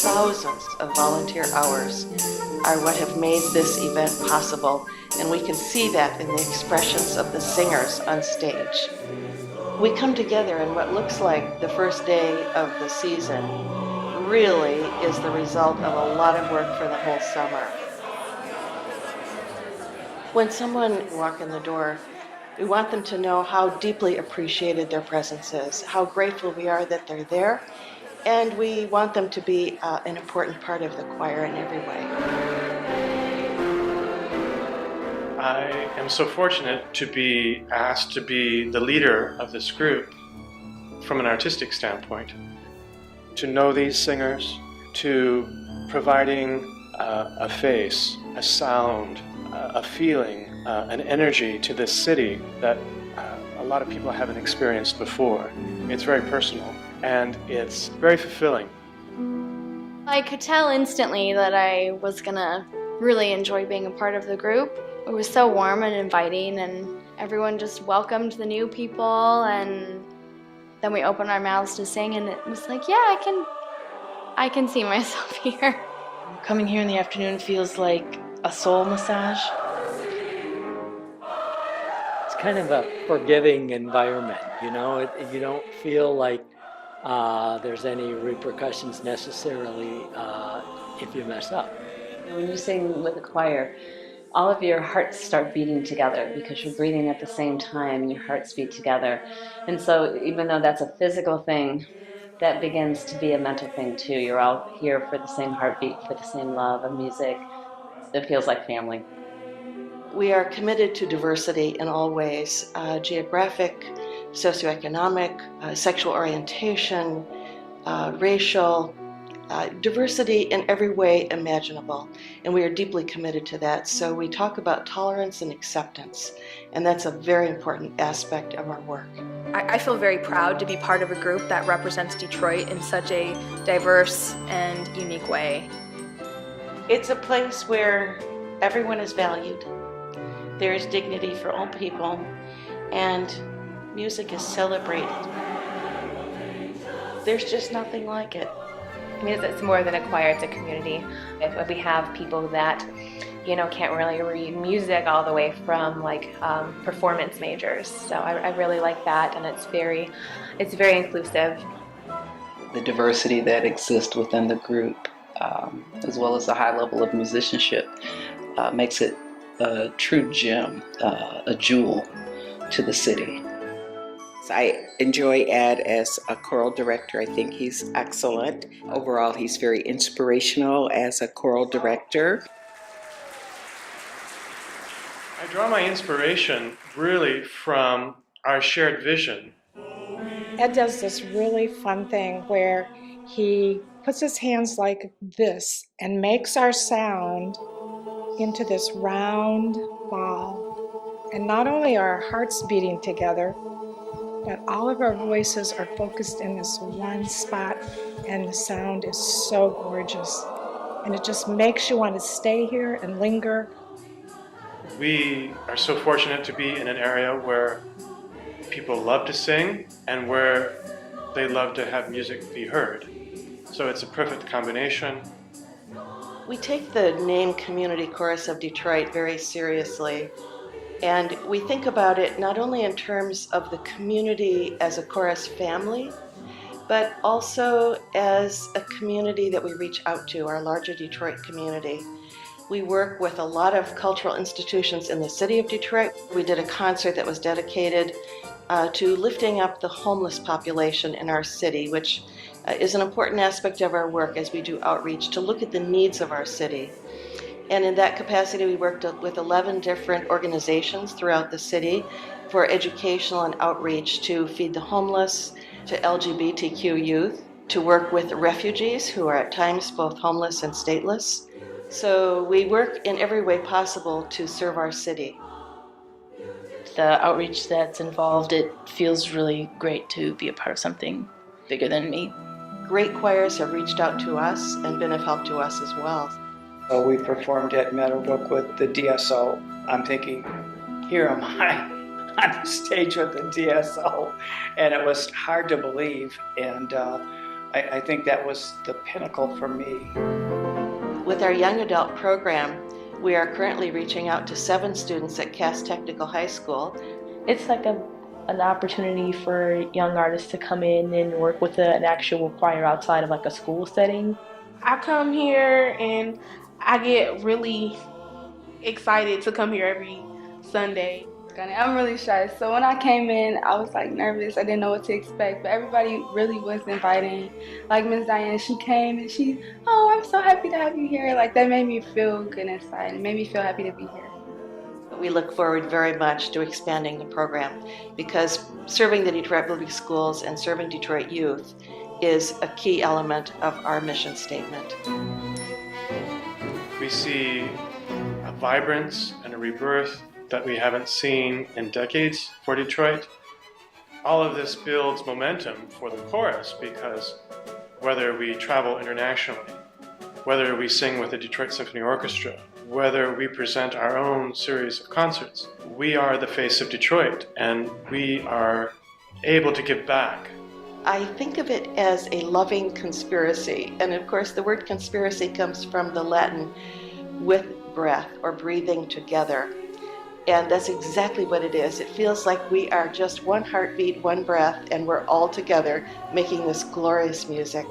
Thousands of volunteer hours are what have made this event possible, and we can see that in the expressions of the singers on stage. We come together in what looks like the first day of the season really is the result of a lot of work for the whole summer. When someone walks in the door, we want them to know how deeply appreciated their presence is, how grateful we are that they're there, and we want them to be an important part of the choir in every way. I am so fortunate to be asked to be the leader of this group from an artistic standpoint. To know these singers, to providing a face, a sound, a feeling, an energy to this city that a lot of people haven't experienced before. It's very personal and it's very fulfilling. I could tell instantly that I was gonna really enjoy being a part of the group. It was so warm and inviting, and everyone just welcomed the new people, and then we opened our mouths to sing, and it was like, yeah, I can see myself here. Coming here in the afternoon feels like a soul massage. It's kind of a forgiving environment, you know. You don't feel like there's any repercussions necessarily if you mess up. When you sing with a choir, all of your hearts start beating together because you're breathing at the same time and your hearts beat together. And so even though that's a physical thing, that begins to be a mental thing too. You're all here for the same heartbeat, for the same love of music. It feels like family. We are committed to diversity in all ways, geographic, socioeconomic, sexual orientation, racial, diversity in every way imaginable, and we are deeply committed to that. So we talk about tolerance and acceptance, and that's a very important aspect of our work. I feel very proud to be part of a group that represents Detroit in such a diverse and unique way. It's a place where everyone is valued. There is dignity for all people, and music is celebrated. There's just nothing like it. I mean, it's more than a choir, it's a community. If we have people that, can't really read music all the way from performance majors. So I really like that, and it's very inclusive. The diversity that exists within the group, as well as the high level of musicianship, makes it a true gem, a jewel to the city. I enjoy Ed as a choral director. I think he's excellent. Overall, he's very inspirational as a choral director. I draw my inspiration really from our shared vision. Ed does this really fun thing where he puts his hands like this and makes our sound into this round ball. And not only are our hearts beating together, but all of our voices are focused in this one spot, and the sound is so gorgeous. And it just makes you want to stay here and linger. We are so fortunate to be in an area where people love to sing and where they love to have music be heard. So it's a perfect combination. We take the name Community Chorus of Detroit very seriously. And we think about it not only in terms of the community as a chorus family, but also as a community that we reach out to, our larger Detroit community. We work with a lot of cultural institutions in the city of Detroit. We did a concert that was dedicated to lifting up the homeless population in our city, which is an important aspect of our work as we do outreach to look at the needs of our city. And in that capacity, we worked with 11 different organizations throughout the city for educational and outreach to feed the homeless, to LGBTQ youth, to work with refugees who are at times both homeless and stateless. So we work in every way possible to serve our city. The outreach that's involved, it feels really great to be a part of something bigger than me. Great choirs have reached out to us and been of help to us as well. We performed at Meadowbrook with the DSO. I'm thinking, here am I on the stage with the DSO, and it was hard to believe. And I think that was the pinnacle for me. With our young adult program, we are currently reaching out to 7 students at Cass Technical High School. It's like an opportunity for young artists to come in and work with an actual choir outside of like a school setting. I come here and I get really excited to come here every Sunday. I'm really shy, so when I came in, I was like nervous. I didn't know what to expect, but everybody really was inviting. Like Miss Diane, she came and I'm so happy to have you here. Like that made me feel good inside. It made me feel happy to be here. We look forward very much to expanding the program because serving the Detroit Public Schools and serving Detroit youth is a key element of our mission statement. We see a vibrance and a rebirth that we haven't seen in decades for Detroit. All of this builds momentum for the chorus because whether we travel internationally, whether we sing with the Detroit Symphony Orchestra, whether we present our own series of concerts, we are the face of Detroit and we are able to give back. I think of it as a loving conspiracy, and of course the word conspiracy comes from the Latin with breath or breathing together. And that's exactly what it is. It feels like we are just one heartbeat, one breath, and we're all together making this glorious music.